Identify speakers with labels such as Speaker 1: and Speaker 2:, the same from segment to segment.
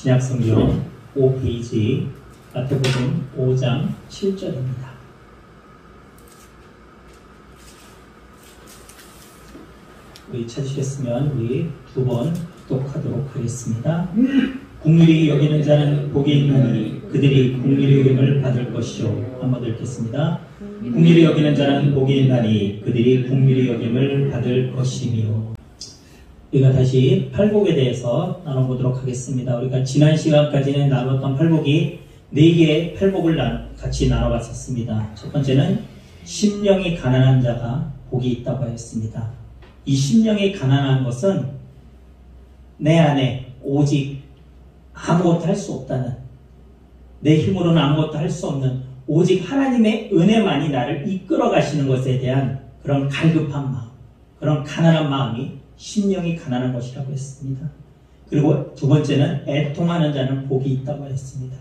Speaker 1: 신약성경 5페이지 마태복음 5장 7절입니다. 우리 찾으셨으면 우리 두 번 독하도록 하겠습니다. 긍휼히 여기는 자는 복이 있나니 그들이 긍휼히 여김을 받을 것이요. 한번 읽겠습니다. 긍휼히 여기는 자는 복이 있나니 그들이 긍휼히 여김을 받을 것이며. 우리가 다시 팔복에 대해서 나눠보도록 하겠습니다. 우리가 지난 시간까지는 나눴던 팔복이 4개의 팔복을 같이 나눠봤었습니다. 첫 번째는 심령이 가난한 자가 복이 있다고 하였습니다. 이 심령이 가난한 것은 내 안에 오직 아무것도 할 수 없다는, 내 힘으로는 아무것도 할 수 없는 오직 하나님의 은혜만이 나를 이끌어 가시는 것에 대한 그런 갈급한 마음, 그런 가난한 마음이 심령이 가난한 것이라고 했습니다. 그리고 두 번째는 애통하는 자는 복이 있다고 했습니다.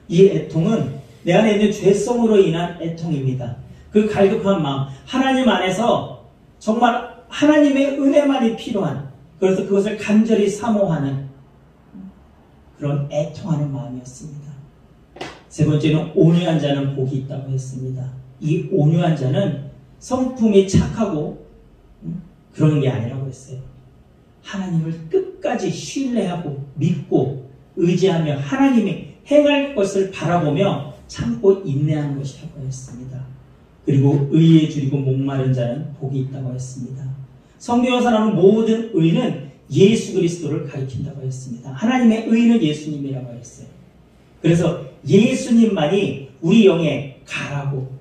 Speaker 1: 이 애통은 내 안에 있는 죄성으로 인한 애통입니다. 그 갈급한 마음, 하나님 안에서 정말 하나님의 은혜만이 필요한, 그래서 그것을 간절히 사모하는 그런 애통하는 마음이었습니다. 세 번째는 온유한 자는 복이 있다고 했습니다. 이 온유한 자는 성품이 착하고 그런 게 아니라고 했어요. 하나님을 끝까지 신뢰하고 믿고 의지하며 하나님이 행할 것을 바라보며 참고 인내하는 것이라고 했습니다. 그리고 의에 줄이고 목마른 자는 복이 있다고 했습니다. 성경에서는 모든 의는 예수 그리스도를 가리킨다고 했습니다. 하나님의 의는 예수님이라고 했어요. 그래서 예수님만이 우리 영의 가라고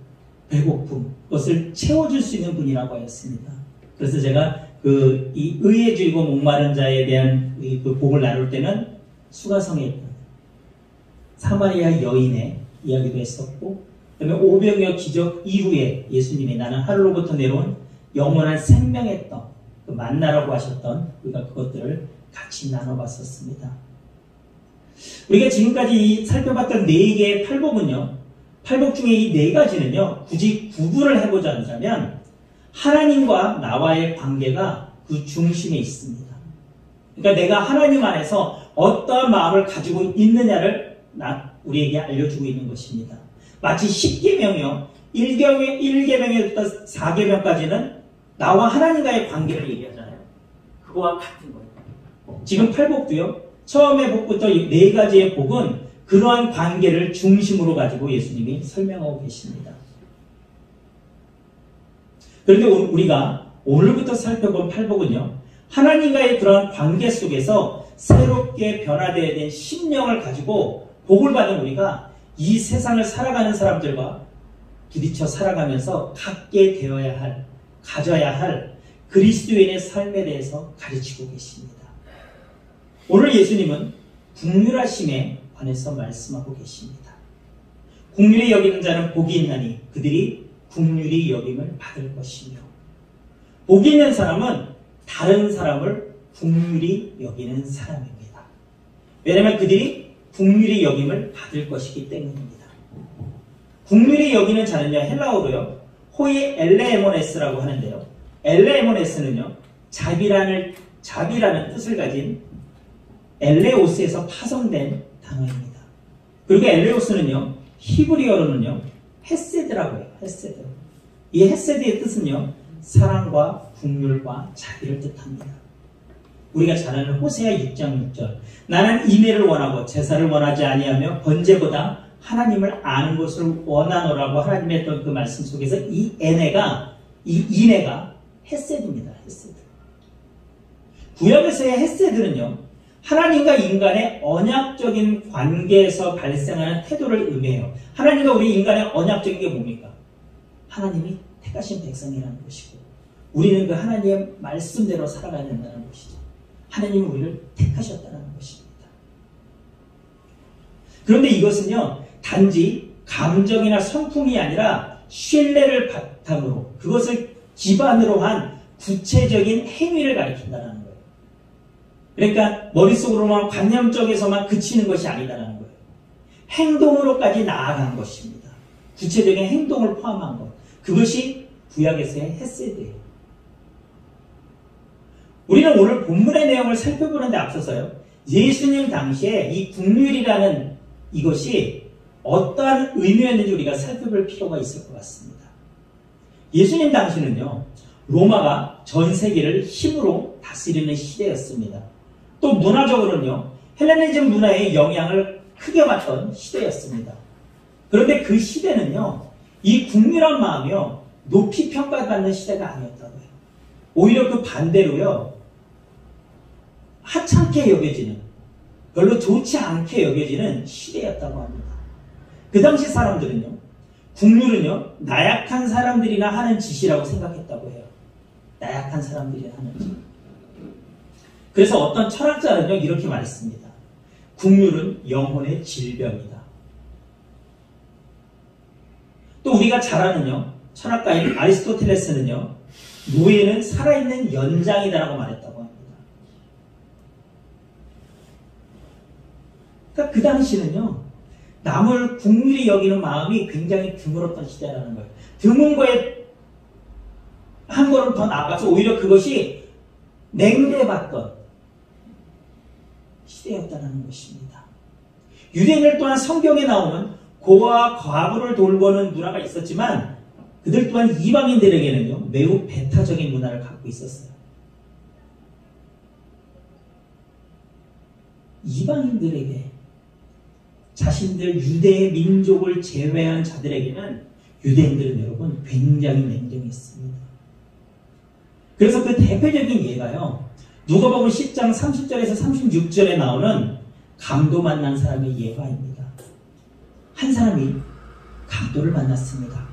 Speaker 1: 배고픔, 그것을 채워줄 수 있는 분이라고 하였습니다. 그래서 제가 이 의에 줄이고 목마른 자에 대한 그 복을 나눌 때는 수가성에 있던 사마리아 여인의 이야기도 했었고, 그 다음에 오병이어 기적 이후에 예수님이 나는 하늘로부터 내려온 영원한 생명의 떡, 그 만나라고 하셨던, 우리가 그것들을 같이 나눠봤었습니다. 우리가 지금까지 살펴봤던 4개의 팔복은요, 팔복 중에 이 4가지는요, 굳이 구분을 해보자 한다면 하나님과 나와의 관계가 그 중심에 있습니다. 그러니까 내가 하나님 안에서 어떠한 마음을 가지고 있느냐를 우리에게 알려주고 있는 것입니다. 마치 10계명이요, 1계명에부터 4계명까지는 나와 하나님과의 관계를 얘기하잖아요. 그거와 같은 거예요. 지금 팔복도요, 처음의 복부터 4가지의 복은 그러한 관계를 중심으로 가지고 예수님이 설명하고 계십니다. 그런데 우리가 오늘부터 살펴본 팔복은요, 하나님과의 그런 관계 속에서 새롭게 변화되어야 된 심령을 가지고 복을 받은 우리가 이 세상을 살아가는 사람들과 부딪혀 살아가면서 갖게 되어야 할, 가져야 할 그리스도인의 삶에 대해서 가르치고 계십니다. 오늘 예수님은 긍휼하심에 관해서 말씀하고 계십니다. 긍휼히 여기는 자는 복이 있나니 그들이 긍휼히 여김을 받을 것이며, 복이 있는 사람은 다른 사람을 긍휼히 여기는 사람입니다. 왜냐하면 그들이 긍휼히 여김을 받을 것이기 때문입니다. 긍휼히 여기는 자는요, 헬라어로요, 호이 엘레에모네스라고 하는데요, 엘레에모네스는요, 자비라는 뜻을 가진 엘레오스에서 파송된 단어입니다. 그리고 엘레오스는요, 히브리어로는요, 헤세드라고 해요. 헤세드. 이 헤세드의 뜻은요, 사랑과 긍휼과 자비를 뜻합니다. 우리가 잘 아는 호세아 6장 6절, 나는 인애를 원하고 제사를 원하지 아니하며 번제보다 하나님을 아는 것을 원하노라고 하나님의 했던 그 말씀 속에서 이 인애가 헤세드입니다. 헤세드. 구약에서의 헤세드는요, 하나님과 인간의 언약적인 관계에서 발생하는 태도를 의미해요. 하나님과 우리 인간의 언약적인 게 뭡니까? 하나님이 택하신 백성이라는 것이고, 우리는 그 하나님의 말씀대로 살아가야 된다는 것이죠. 하나님은 우리를 택하셨다는 것입니다. 그런데 이것은요, 단지 감정이나 성품이 아니라 신뢰를 바탕으로, 그것을 기반으로 한 구체적인 행위를 가리킨다는 거예요. 그러니까 머릿속으로만 관념적에서만 그치는 것이 아니다라는 거예요. 행동으로까지 나아간 것입니다. 구체적인 행동을 포함한 것. 그것이 구약에서의 헤세드예요. 우리는 오늘 본문의 내용을 살펴보는 데 앞서서요, 예수님 당시에 이 국률이라는 이것이 어떠한 의미였는지 우리가 살펴볼 필요가 있을 것 같습니다. 예수님 당시는요, 로마가 전 세계를 힘으로 다스리는 시대였습니다. 또 문화적으로는요, 헬레니즘 문화의 영향을 크게 받던 시대였습니다. 그런데 그 시대는요, 이 국률한 마음이요, 높이 평가받는 시대가 아니었다고 해요. 오히려 그 반대로요, 하찮게 여겨지는, 별로 좋지 않게 여겨지는 시대였다고 합니다. 그 당시 사람들은요, 국률은요, 나약한 사람들이나 하는 짓이라고 생각했다고 해요. 나약한 사람들이나 하는 짓. 그래서 어떤 철학자는요, 이렇게 말했습니다. 국률은 영혼의 질병이다. 또 우리가 잘 아는요, 철학가인 아리스토텔레스는요, 노예는 살아있는 연장이다라고 말했다고 합니다. 그러니까 그 당시는요, 남을 국률이 여기는 마음이 굉장히 드물었던 시대라는 거예요. 드문 거에 한 걸음 더 나아가서 오히려 그것이 냉대받던 시대였다는 것입니다. 유대인들 또한 성경에 나오는 고아와 과부를 돌보는 문화가 있었지만 그들 또한 이방인들에게는요, 매우 배타적인 문화를 갖고 있었어요. 이방인들에게 자신들 유대의 민족을 제외한 자들에게는 유대인들은 여러분 굉장히 냉정했습니다. 그래서 그 대표적인 예가요, 누가복음 10장 30절에서 36절에 나오는 강도 만난 사람의 예화입니다. 한 사람이 강도를 만났습니다.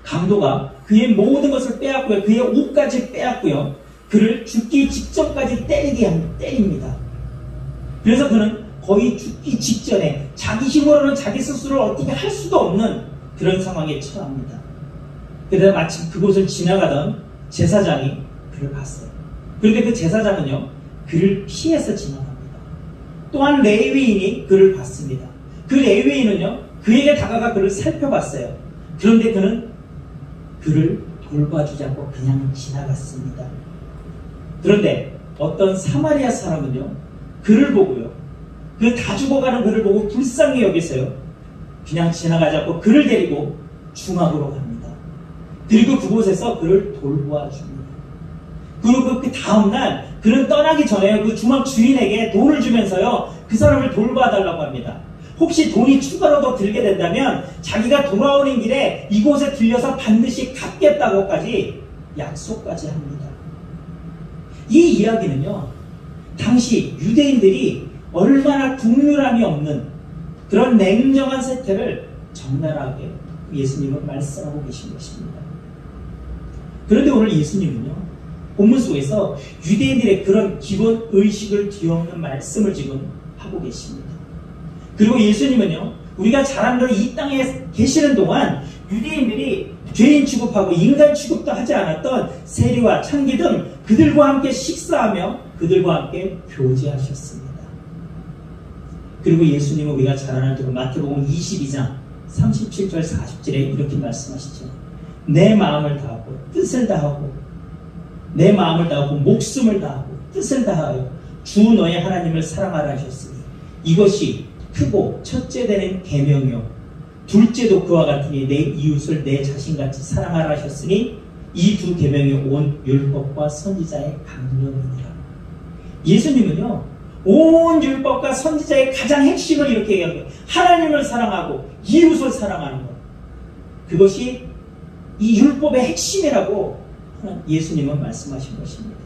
Speaker 1: 강도가 그의 모든 것을 빼앗고요, 그의 옷까지 빼앗고요, 그를 죽기 직전까지 때립니다. 그래서 그는 거의 죽기 직전에 자기 힘으로는 자기 스스로를 어떻게 할 수도 없는 그런 상황에 처합니다. 그러다 마침 그곳을 지나가던 제사장이 그를 봤어요. 그런데 그 제사장은요, 그를 피해서 지나갑니다. 또한 레위인이 그를 봤습니다. 그 레위인은요, 그에게 다가가 그를 살펴봤어요. 그런데 그는 그를 돌봐주지 않고 그냥 지나갔습니다. 그런데 어떤 사마리아 사람은요, 그를 보고요, 그 다 죽어가는 그를 보고 불쌍히 여기서요, 그냥 지나가지 않고 그를 데리고 중앙으로 갑니다. 그리고 그곳에서 그를 돌보아줍니다. 그리고 그 다음날 그는 떠나기 전에 그 중앙 주인에게 돈을 주면서요, 그 사람을 돌봐달라고 합니다. 혹시 돈이 추가로 더 들게 된다면 자기가 돌아오는 길에 이곳에 들려서 반드시 갚겠다고까지 약속까지 합니다. 이 이야기는요, 당시 유대인들이 얼마나 국률함이 없는 그런 냉정한 세태를 적나라하게 예수님은 말씀하고 계신 것입니다. 그런데 오늘 예수님은요, 본문 속에서 유대인들의 그런 기본 의식을 뒤엎는 말씀을 지금 하고 계십니다. 그리고 예수님은요, 우리가 잘 아는 이 땅에 계시는 동안 유대인들이 죄인 취급하고 인간 취급도 하지 않았던 세리와 창기 등 그들과 함께 식사하며 그들과 함께 교제하셨습니다. 그리고 예수님은 우리가 잘 아는 마태복음 22장 37절 40절에 이렇게 말씀하시죠. 내 마음을 다하고 뜻을 다하고 내 마음을 다하고 목숨을 다하고 뜻을 다하여 주 너의 하나님을 사랑하라 하셨으니 이것이 크고 첫째 되는 계명이요 둘째도 그와 같으니 내 이웃을 내 자신같이 사랑하라 하셨으니 이 두 계명이 온 율법과 선지자의 강령이니라. 예수님은요, 온 율법과 선지자의 가장 핵심을 이렇게 얘기합니다. 하나님을 사랑하고 이웃을 사랑하는 것, 그것이 이 율법의 핵심이라고 예수님은 말씀하신 것입니다.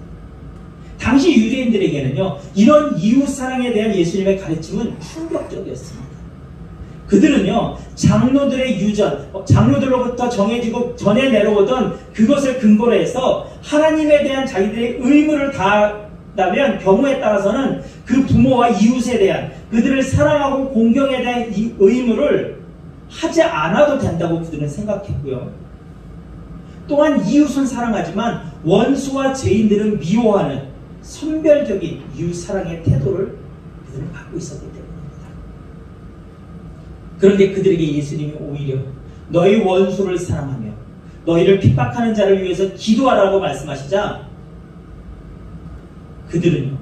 Speaker 1: 당시 유대인들에게는요, 이런 이웃 사랑에 대한 예수님의 가르침은 충격적이었습니다. 그들은요, 장로들의 유전, 장로들로부터 정해지고 전해 내려오던 그것을 근거로 해서 하나님에 대한 자기들의 의무를 다한다면 경우에 따라서는 그 부모와 이웃에 대한 그들을 사랑하고 공경에 대한 이 의무를 하지 않아도 된다고 그들은 생각했고요. 또한 이웃은 사랑하지만 원수와 죄인들은 미워하는 선별적인 이웃 사랑의 태도를 그들은 갖고 있었기 때문입니다. 그런데 그들에게 예수님이 오히려 너희 원수를 사랑하며 너희를 핍박하는 자를 위해서 기도하라고 말씀하시자 그들은요,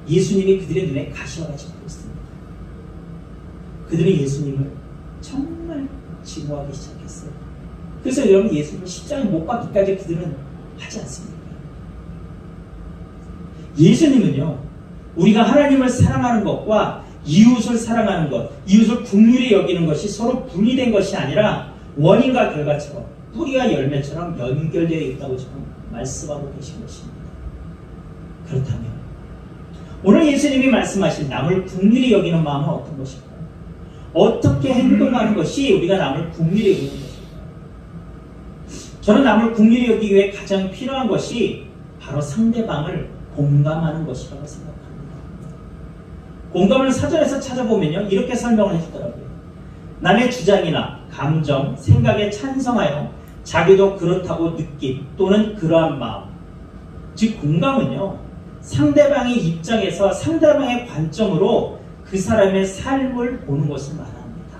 Speaker 1: 예수님이 그들의 눈에 가시와 같이 보였습니다. 그들은 예수님을 정말 증오하기 시작했어요. 그래서 여러분, 예수님을 십자가에 못 박기까지 그들은 하지 않습니까? 예수님은요, 우리가 하나님을 사랑하는 것과 이웃을 사랑하는 것, 이웃을 긍휼히 여기는 것이 서로 분리된 것이 아니라 원인과 결과처럼, 뿌리와 열매처럼 연결되어 있다고 지금 말씀하고 계신 것입니다. 그렇다면 오늘 예수님이 말씀하신 남을 긍휼히 여기는 마음은 어떤 것일까요? 어떻게 행동하는 것이 우리가 남을 긍휼히 여기는 것일까요? 저는 남을 긍휼히 여기기 위해 가장 필요한 것이 바로 상대방을 공감하는 것이라고 생각합니다. 공감을 사전에서 찾아보면요, 이렇게 설명을 해주더라고요. 남의 주장이나 감정, 생각에 찬성하여 자기도 그렇다고 느낀 또는 그러한 마음, 즉 공감은요, 상대방의 입장에서 상대방의 관점으로 그 사람의 삶을 보는 것을 말합니다.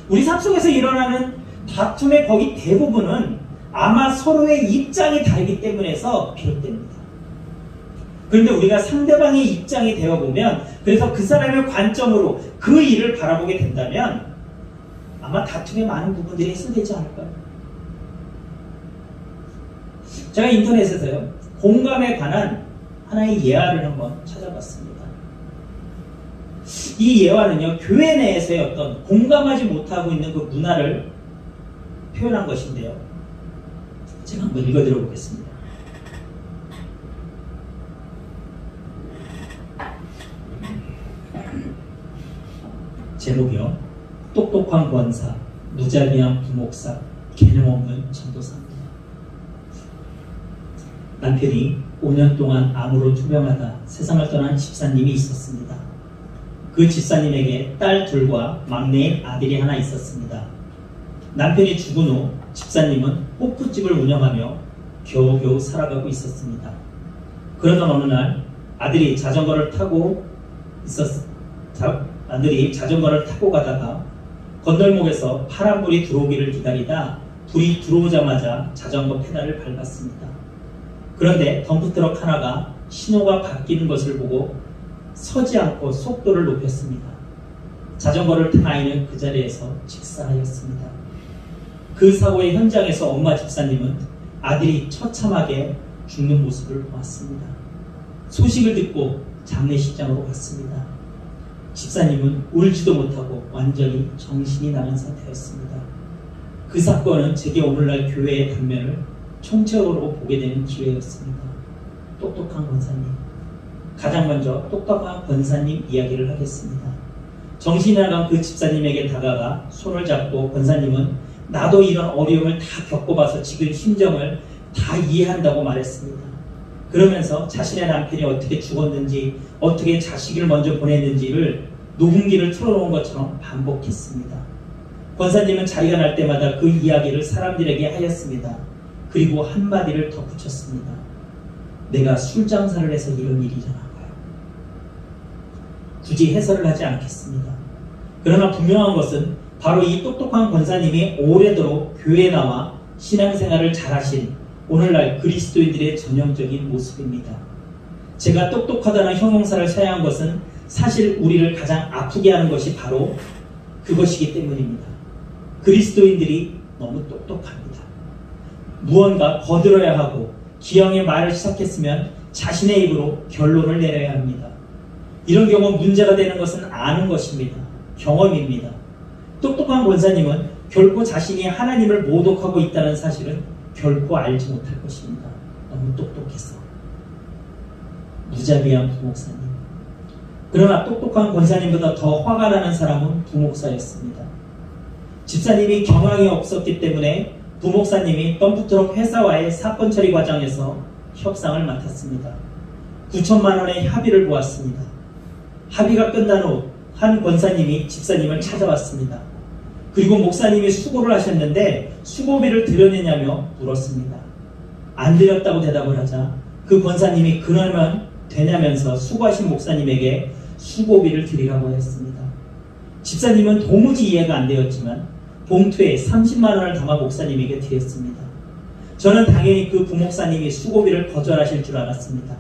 Speaker 1: 우리 삶 속에서 일어나는 다툼의 거의 대부분은 아마 서로의 입장이 다르기 때문에서 비롯됩니다. 그런데 우리가 상대방의 입장이 되어보면, 그래서 그 사람의 관점으로 그 일을 바라보게 된다면 아마 다툼의 많은 부분들이 해소되지 않을까요? 제가 인터넷에서요, 공감에 관한 하나의 예화를 한번 찾아봤습니다. 이 예화는요, 교회 내에서의 어떤 공감하지 못하고 있는 그 문화를 표현한 것인데요. 제가 한번 읽어드려 보겠습니다. 제목이요, 똑똑한 권사, 무자비한 부목사, 개념 없는 전도사입니다. 남편이 5년 동안 암으로 투병하다 세상을 떠난 집사님이 있었습니다. 그 집사님에게 딸 둘과 막내인 아들이 하나 있었습니다. 남편이 죽은 후 집사님은 호프집을 운영하며 겨우겨우 살아가고 있었습니다. 그러던 어느 날 아들이 자전거를 타고 가다가 건널목에서 파란 불이 들어오기를 기다리다 불이 들어오자마자 자전거 페달을 밟았습니다. 그런데 덤프트럭 하나가 신호가 바뀌는 것을 보고 서지 않고 속도를 높였습니다. 자전거를 탄 아이는 그 자리에서 직사하였습니다. 그 사고의 현장에서 엄마 집사님은 아들이 처참하게 죽는 모습을 보았습니다. 소식을 듣고 장례식장으로 갔습니다. 집사님은 울지도 못하고 완전히 정신이 나간 상태였습니다. 그 사건은 제게 오늘날 교회의 단면을 총체적으로 보게 되는 기회였습니다. 똑똑한 권사님. 가장 먼저 똑똑한 권사님 이야기를 하겠습니다. 정신이 나간 그 집사님에게 다가가 손을 잡고 권사님은 나도 이런 어려움을 다 겪어봐서 지금 심정을 다 이해한다고 말했습니다. 그러면서 자신의 남편이 어떻게 죽었는지, 어떻게 자식을 먼저 보냈는지를 녹음기를 틀어놓은 것처럼 반복했습니다. 권사님은 자리가 날 때마다 그 이야기를 사람들에게 하였습니다. 그리고 한마디를 덧붙였습니다. 내가 술 장사를 해서 이런 일이잖아요. 굳이 해설을 하지 않겠습니다. 그러나 분명한 것은 바로 이 똑똑한 권사님이 오래도록 교회에 나와 신앙생활을 잘하신 오늘날 그리스도인들의 전형적인 모습입니다. 제가 똑똑하다는 형용사를 사용한 것은 사실 우리를 가장 아프게 하는 것이 바로 그것이기 때문입니다. 그리스도인들이 너무 똑똑합니다. 무언가 거들어야 하고 기왕에 말을 시작했으면 자신의 입으로 결론을 내려야 합니다. 이런 경우 문제가 되는 것은 아는 것입니다. 경험입니다. 똑똑한 권사님은 결코 자신이 하나님을 모독하고 있다는 사실은 결코 알지 못할 것입니다. 너무 똑똑해서. 무자비한 부목사님. 그러나 똑똑한 권사님보다 더 화가 나는 사람은 부목사였습니다. 집사님이 경황이 없었기 때문에 부목사님이 덤프트럭 회사와의 사건 처리 과정에서 협상을 맡았습니다. 9천만 원의 합의를 보았습니다. 합의가 끝난 후 한 권사님이 집사님을 찾아왔습니다. 그리고 목사님이 수고를 하셨는데 수고비를 드렸느냐며 물었습니다. 안 드렸다고 대답을 하자 그 권사님이 그러면 되냐면서 수고하신 목사님에게 수고비를 드리라고 했습니다. 집사님은 도무지 이해가 안 되었지만 봉투에 30만 원을 담아 목사님에게 드렸습니다. 저는 당연히 그 부목사님이 수고비를 거절하실 줄 알았습니다.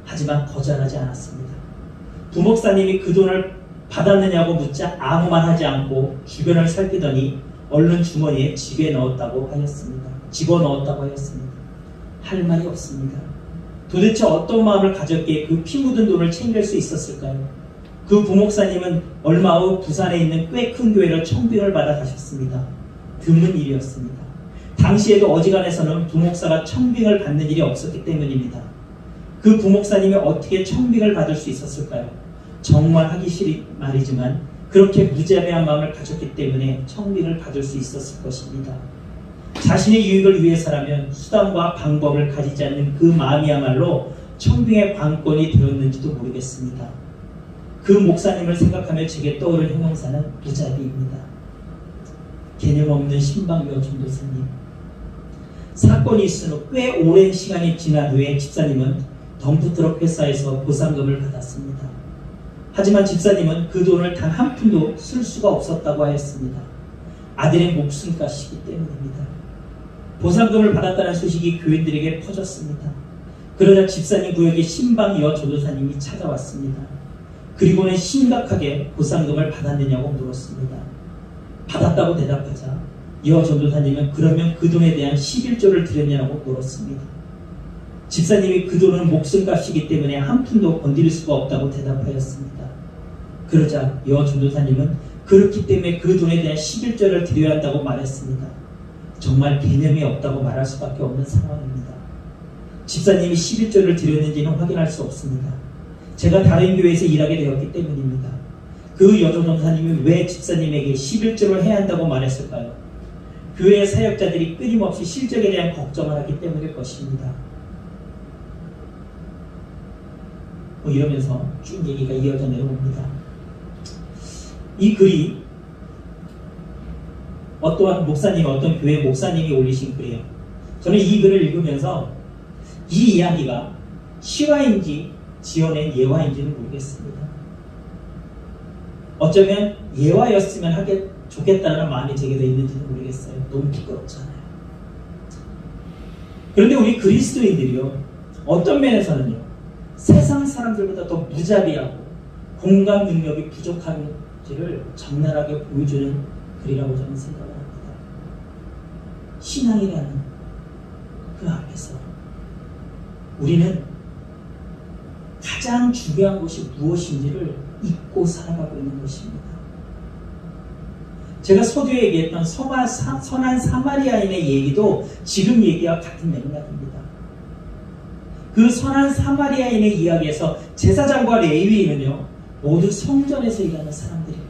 Speaker 1: 하지만 거절하지 않았습니다. 부목사님이 그 돈을 받았느냐고 묻자 아무 말 하지 않고 주변을 살피더니 얼른 주머니에 집어넣었다고 하였습니다. 할 말이 없습니다. 도대체 어떤 마음을 가졌기에 그 피 묻은 돈을 챙길 수 있었을까요? 그 부목사님은 얼마 후 부산에 있는 꽤 큰 교회로 청빙을 받아 가셨습니다. 드문 일이었습니다. 당시에도 어지간해서는 부목사가 청빙을 받는 일이 없었기 때문입니다. 그 부목사님이 어떻게 청빙을 받을 수 있었을까요? 정말 하기 싫은 말이지만 그렇게 무자비한 마음을 가졌기 때문에 청빙을 받을 수 있었을 것입니다. 자신의 유익을 위해서라면 수단과 방법을 가지지 않는 그 마음이야말로 청빙의 관건이 되었는지도 모르겠습니다. 그 목사님을 생각하며 제게 떠오른 형용사는 무자비입니다. 개념 없는 신방묘 전도사님. 사건이 있은 후 꽤 오랜 시간이 지난 후에 집사님은 덤프트럭 회사에서 보상금을 받았습니다. 하지만 집사님은 그 돈을 단 한 푼도 쓸 수가 없었다고 하였습니다. 아들의 목숨값이기 때문입니다. 보상금을 받았다는 소식이 교인들에게 퍼졌습니다. 그러자 집사님 구역의 신방여 전도사님이 찾아왔습니다. 그리고는 심각하게 보상금을 받았느냐고 물었습니다. 받았다고 대답하자 여 전도사님은 그러면 그 돈에 대한 11조를 드렸냐고 물었습니다. 집사님이 그 돈은 목숨값이기 때문에 한 푼도 건드릴 수가 없다고 대답하였습니다. 그러자 여 전도사님은 그렇기 때문에 그 돈에 대한 11조를 드려야 한다고 말했습니다. 정말 개념이 없다고 말할 수밖에 없는 상황입니다. 집사님이 11조를 드렸는지는 확인할 수 없습니다. 제가 다른 교회에서 일하게 되었기 때문입니다. 그 여조 전도사님이 왜 집사님에게 11조를 해야 한다고 말했을까요? 교회 사역자들이 끊임없이 실적에 대한 걱정을 하기 때문일 것입니다. 이러면서 쭉 얘기가 이어져 내려옵니다. 이 글이 어떠한 목사님, 어떤 교회 목사님이 올리신 글이에요. 저는 이 글을 읽으면서 이 이야기가 실화인지 지어낸 예화인지는 모르겠습니다. 어쩌면 예화였으면 좋겠다는 마음이 제게도 있는지는 모르겠어요. 너무 부끄럽잖아요. 그런데 우리 그리스도인들이요, 어떤 면에서는요, 세상 사람들보다 더 무자비하고 공감 능력이 부족한지를 적나라하게 보여주는 글이라고 저는 생각을 합니다. 신앙이라는 그 앞에서 우리는 가장 중요한 것이 무엇인지를 잊고 살아가고 있는 것입니다. 제가 서두에 얘기했던 선한 사마리아인의 얘기도 지금 얘기와 같은 맥락입니다. 그 선한 사마리아인의 이야기에서 제사장과 레위인은요, 모두 성전에서 일하는 사람들입니다.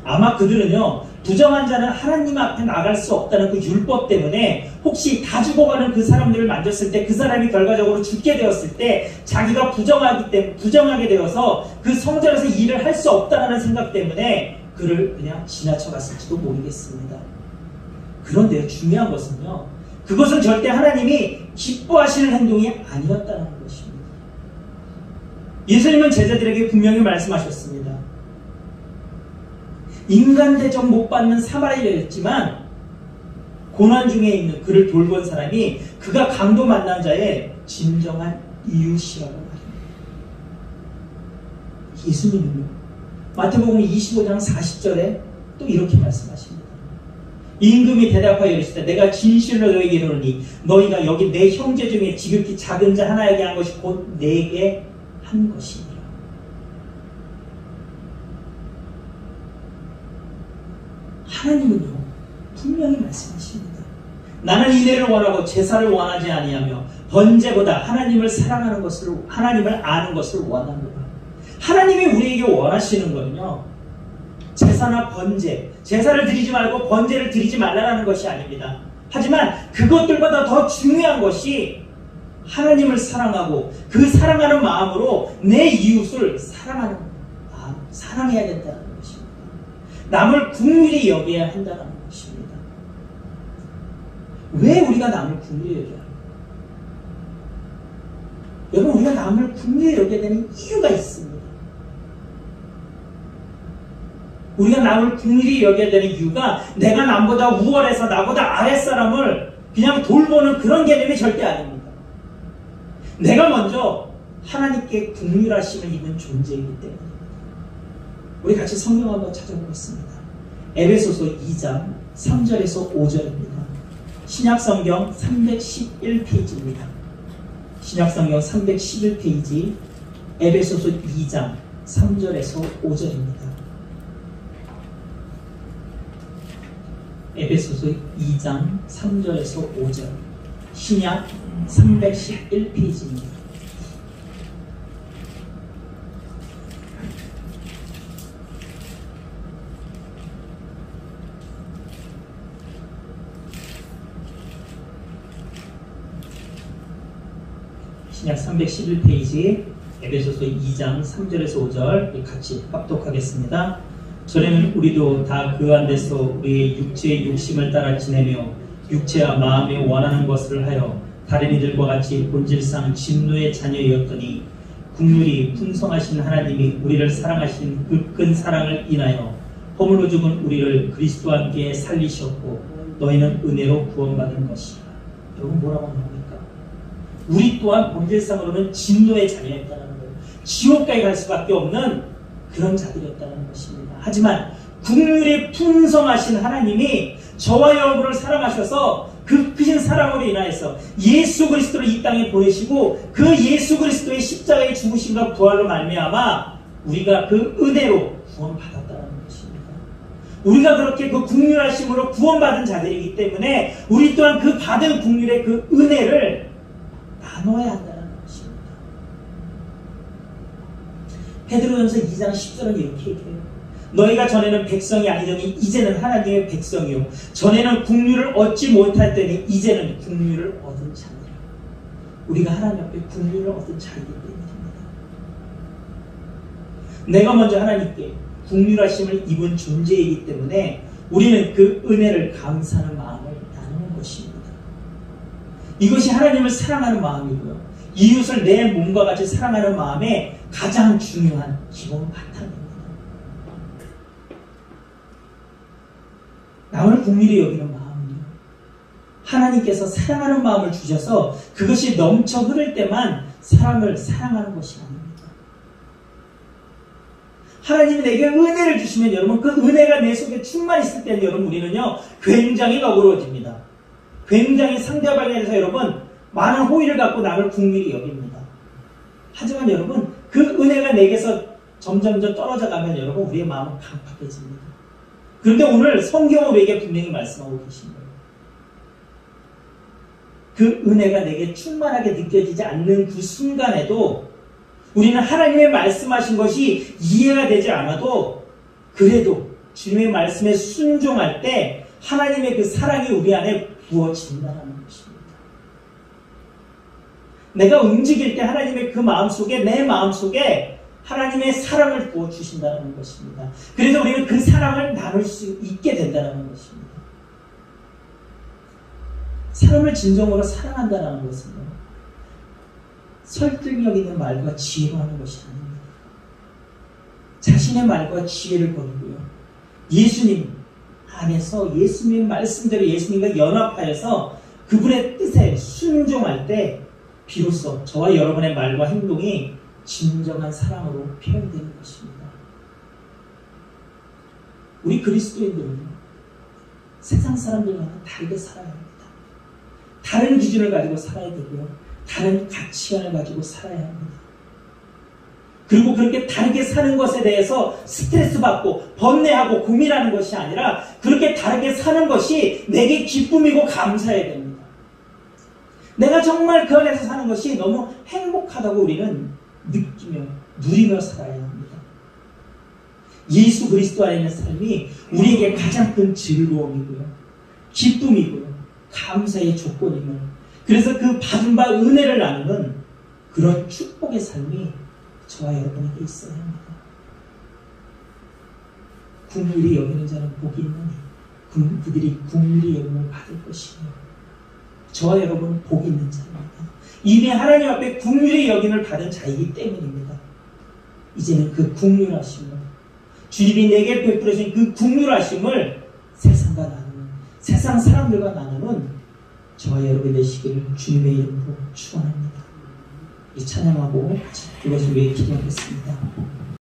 Speaker 1: 아마 그들은요, 부정한 자는 하나님 앞에 나갈 수 없다는 그 율법 때문에 혹시 다 죽어가는 그 사람들을 만졌을 때 그 사람이 결과적으로 죽게 되었을 때 자기가 부정하게 되어서 그 성전에서 일을 할 수 없다는 생각 때문에 그를 그냥 지나쳐 갔을지도 모르겠습니다. 그런데 중요한 것은요, 그것은 절대 하나님이 기뻐하시는 행동이 아니었다는 것입니다. 예수님은 제자들에게 분명히 말씀하셨습니다. 인간 대접 못 받는 사마리아였지만 고난 중에 있는 그를 돌본 사람이 그가 강도 만난 자의 진정한 이웃이라고 말합니다. 예수님은요, 마태복음 25장 40절에 또 이렇게 말씀하십니다. 임금이 대답하여 이르시되 내가 진실로 너에게 이르노니 너희가 여기 내 형제 중에 지극히 작은 자 하나에게 한 것이 곧 내게 한 것이니라. 하나님은요, 분명히 말씀하십니다. 나는 인애를 원하고 제사를 원하지 아니하며 번제보다 하나님을 사랑하는 것을, 하나님을 아는 것을 원하노라. 하나님이 우리에게 원하시는 거는요, 제사나 번제, 제사를 드리지 말고 번제를 드리지 말라는 것이 아닙니다. 하지만 그것들보다 더 중요한 것이 하나님을 사랑하고 그 사랑하는 마음으로 내 이웃을 사랑하는 마음, 사랑해야 된다는 것입니다. 남을 긍휼히 여겨야 한다는 것입니다. 왜 우리가 남을 긍휼히 여겨야 합니까? 여러분, 우리가 남을 긍휼히 여겨야 되는 이유가 있습니다. 우리가 남을 긍휼히 여겨야 되는 이유가 내가 남보다 우월해서 나보다 아랫사람을 그냥 돌보는 그런 개념이 절대 아닙니다. 내가 먼저 하나님께 긍휼하심을 입은 존재이기 때문입니다. 우리 같이 성경 한번 찾아보겠습니다. 에베소서 2장 3절에서 5절입니다. 신약성경 311페이지입니다. 신약성경 311페이지 에베소서 2장 3절에서 5절입니다. 에베소서 2장 3절에서 5절 신약 311페이지입니다. 신약 311페이지 에베소서 2장 3절에서 5절 같이 합독하겠습니다. 전에는 우리도 다 그 안에서 우리의 육체의 욕심을 따라 지내며 육체와 마음에 원하는 것을 하여 다른 이들과 같이 본질상 진노의 자녀였더니 긍휼이 풍성하신 하나님이 우리를 사랑하신 그 큰 사랑을 인하여 허물로 죽은 우리를 그리스도와 함께 살리셨고 너희는 은혜로 구원받은 것이라. 여러분 뭐라고 합니까? 우리 또한 본질상으로는 진노의 자녀였다는 거예요. 지옥까지 갈 수밖에 없는 그런 자들이었다는 것입니다. 하지만 긍휼이 풍성하신 하나님이 저와 여러분을 사랑하셔서 그 크신 사랑으로 인하여서 예수 그리스도를 이 땅에 보내시고 그 예수 그리스도의 십자가의 죽으심과 부활로 말미암아 우리가 그 은혜로 구원받았다는 것입니다. 우리가 그렇게 그 긍휼하심으로 구원받은 자들이기 때문에 우리 또한 그 받은 긍휼의 그 은혜를 나눠야 한다는 것입니다. 베드로전서 2장 10절은 이렇게 얘기해요. 너희가 전에는 백성이 아니더니 이제는 하나님의 백성이요 전에는 긍휼을 얻지 못할 때니 이제는 긍휼을 얻은 자니라. 우리가 하나님 앞에 긍휼을 얻은 자이기 때문입니다. 내가 먼저 하나님께 긍휼하심을 입은 존재이기 때문에 우리는 그 은혜를 감사하는 마음을 나누는 것입니다. 이것이 하나님을 사랑하는 마음이고요. 이웃을 내 몸과 같이 사랑하는 마음의 가장 중요한 기본 바탕입니다. 남을 긍휼히 여기는 마음은요. 하나님께서 사랑하는 마음을 주셔서 그것이 넘쳐 흐를 때만 사람을 사랑하는 것이 아닙니다. 하나님이 내게 은혜를 주시면 여러분 그 은혜가 내 속에 충만 있을 때는 여러분 우리는요 굉장히 너그러워집니다. 굉장히 상대방에 대해서 여러분 많은 호의를 갖고 남을 긍휼히 여깁니다. 하지만 여러분 그 은혜가 내게서 점점점 떨어져 가면 여러분 우리의 마음은 강팍해집니다. 그런데 오늘 성경은 우리에게 분명히 말씀하고 계신 거예요. 그 은혜가 내게 충만하게 느껴지지 않는 그 순간에도 우리는 하나님의 말씀하신 것이 이해가 되지 않아도 그래도 주님의 말씀에 순종할 때 하나님의 그 사랑이 우리 안에 부어진다는 것입니다. 내가 움직일 때 하나님의 그 마음속에 내 마음속에 하나님의 사랑을 부어주신다는 것입니다. 그래서 우리는 그 사랑을 나눌 수 있게 된다는 것입니다. 사람을 진정으로 사랑한다는 것은 설득력 있는 말과 지혜로 하는 것이 아닙니다. 자신의 말과 지혜를 버리고요. 예수님 안에서 예수님의 말씀대로 예수님과 연합하여서 그분의 뜻에 순종할 때 비로소 저와 여러분의 말과 행동이 진정한 사랑으로 표현되는 것입니다. 우리 그리스도인들은 세상 사람들과는 다르게 살아야 합니다. 다른 기준을 가지고 살아야 되고요. 다른 가치관을 가지고 살아야 합니다. 그리고 그렇게 다르게 사는 것에 대해서 스트레스 받고 번뇌하고 고민하는 것이 아니라 그렇게 다르게 사는 것이 내게 기쁨이고 감사해야 됩니다. 내가 정말 그 안에서 사는 것이 너무 행복하다고 우리는 느끼며 누리며 살아야 합니다. 예수 그리스도 안에 있는 삶이 우리에게 가장 큰 즐거움이고요. 기쁨이고요. 감사의 조건임을. 그래서 그 받은 바 은혜를 나누는 그런 축복의 삶이 저와 여러분에게 있어야 합니다. 긍휼히 여기는 자는 복이 있느니 그들이 긍휼히 여김을 받을 것이며 저와 여러분은 복이 있는 자입니다. 이미 하나님 앞에 긍휼히 여김을 받은 자이기 때문입니다. 이제는 그 긍휼하심을 주님이 내게 베풀어주신 그 긍휼하심을 세상과 나누는 세상 사람들과 나누는 저와 여러분이 되시기를 주님의 이름으로 축원합니다. 우리 찬양하고 이것을 위해 기도하겠습니다.